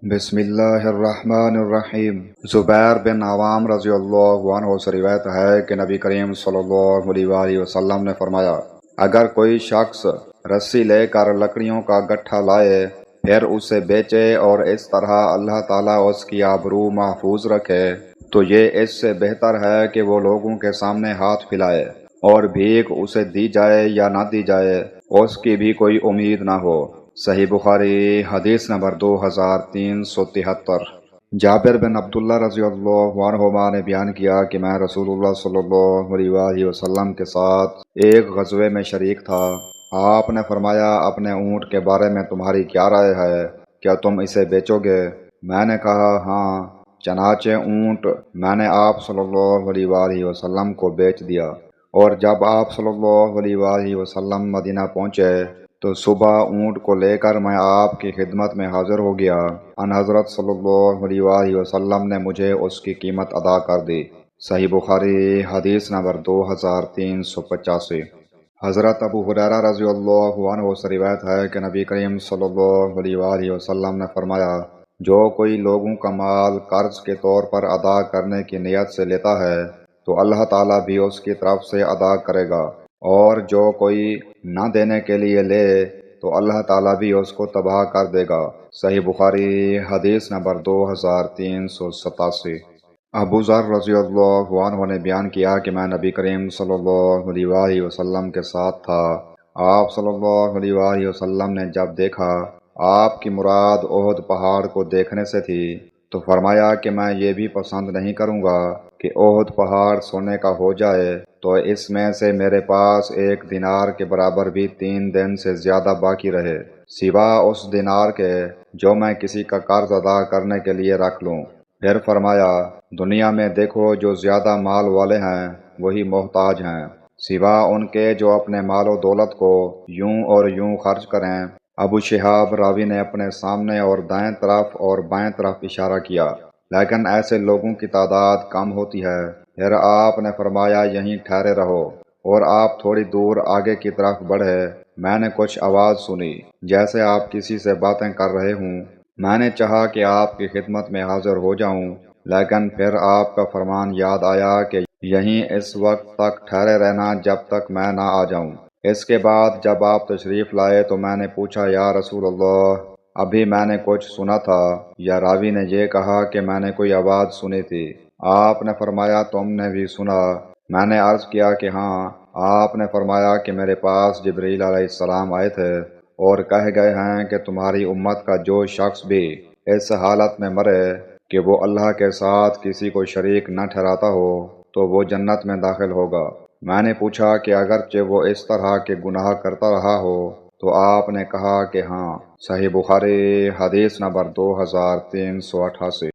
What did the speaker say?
بسم اللہ الرحمن الرحیم۔ زبیر بن عوام رضی اللہ عنہ سے روایت ہے کہ نبی کریم صلی اللہ علیہ وآلہ وسلم نے فرمایا، اگر کوئی شخص رسی لے کر لکڑیوں کا گٹھا لائے پھر اسے بیچے اور اس طرح اللہ تعالیٰ اس کی آبرو محفوظ رکھے تو یہ اس سے بہتر ہے کہ وہ لوگوں کے سامنے ہاتھ پھیلائے اور بھیک اسے دی جائے یا نہ دی جائے، اس کی بھی کوئی امید نہ ہو۔ صحیح بخاری حدیث نمبر 2373۔ جابر بن عبداللہ رضی اللہ عنہما نے بیان کیا کہ میں رسول اللہ صلی اللہ علیہ وآلہ وسلم کے ساتھ ایک غزوے میں شریک تھا۔ آپ نے فرمایا، اپنے اونٹ کے بارے میں تمہاری کیا رائے ہے؟ کیا تم اسے بیچو گے؟ میں نے کہا ہاں۔ چنانچہ اونٹ میں نے آپ صلی اللہ علیہ وآلہ وسلم کو بیچ دیا، اور جب آپ صلی اللہ علیہ وآلہ وسلم مدینہ پہنچے تو صبح اونٹ کو لے کر میں آپ کی خدمت میں حاضر ہو گیا۔ ان حضرت صلی اللہ علیہ وآلہ وسلم نے مجھے اس کی قیمت ادا کر دی۔ صحیح بخاری حدیث نمبر 2385۔ حضرت ابو ہریرہ رضی اللہ عنہ سے روایت ہے کہ نبی کریم صلی اللہ علیہ وآلہ وسلم نے فرمایا، جو کوئی لوگوں کا مال قرض کے طور پر ادا کرنے کی نیت سے لیتا ہے تو اللہ تعالیٰ بھی اس کی طرف سے ادا کرے گا، اور جو کوئی نہ دینے کے لیے لے تو اللہ تعالیٰ بھی اس کو تباہ کر دے گا۔ صحیح بخاری حدیث نمبر 2387۔ ابو ذر رضی اللہ عنہ نے بیان کیا کہ میں نبی کریم صلی اللہ علیہ وآلہ وسلم کے ساتھ تھا۔ آپ صلی اللہ علیہ وآلہ وسلم نے جب دیکھا آپ کی مراد احد پہاڑ کو دیکھنے سے تھی تو فرمایا کہ میں یہ بھی پسند نہیں کروں گا کہ احد پہاڑ سونے کا ہو جائے تو اس میں سے میرے پاس 1 دینار کے برابر بھی 3 دن سے زیادہ باقی رہے، سوا اس دینار کے جو میں کسی کا قرض ادا کرنے کے لیے رکھ لوں۔ پھر فرمایا، دنیا میں دیکھو جو زیادہ مال والے ہیں وہی محتاج ہیں، سوا ان کے جو اپنے مال و دولت کو یوں اور یوں خرچ کریں۔ ابو شہاب راوی نے اپنے سامنے اور دائیں طرف اور بائیں طرف اشارہ کیا، لیکن ایسے لوگوں کی تعداد کم ہوتی ہے۔ پھر آپ نے فرمایا، یہیں ٹھہرے رہو، اور آپ تھوڑی دور آگے کی طرف بڑھے۔ میں نے کچھ آواز سنی جیسے آپ کسی سے باتیں کر رہے ہوں۔ میں نے چاہا کہ آپ کی خدمت میں حاضر ہو جاؤں، لیکن پھر آپ کا فرمان یاد آیا کہ یہیں اس وقت تک ٹھہرے رہنا جب تک میں نہ آ جاؤں۔ اس کے بعد جب آپ تشریف لائے تو میں نے پوچھا، یا رسول اللہ، ابھی میں نے کچھ سنا تھا، یا راوی نے یہ کہا کہ میں نے کوئی آواز سنی تھی؟ آپ نے فرمایا، تم نے بھی سنا؟ میں نے عرض کیا کہ ہاں۔ آپ نے فرمایا کہ میرے پاس جبرائیل علیہ السلام آئے تھے اور کہہ گئے ہیں کہ تمہاری امت کا جو شخص بھی اس حالت میں مرے کہ وہ اللہ کے ساتھ کسی کو شریک نہ ٹھہراتا ہو تو وہ جنت میں داخل ہوگا۔ میں نے پوچھا کہ اگرچہ وہ اس طرح کے گناہ کرتا رہا ہو تو آپ نے کہا کہ ہاں۔ صحیح بخاری حدیث نمبر 2388۔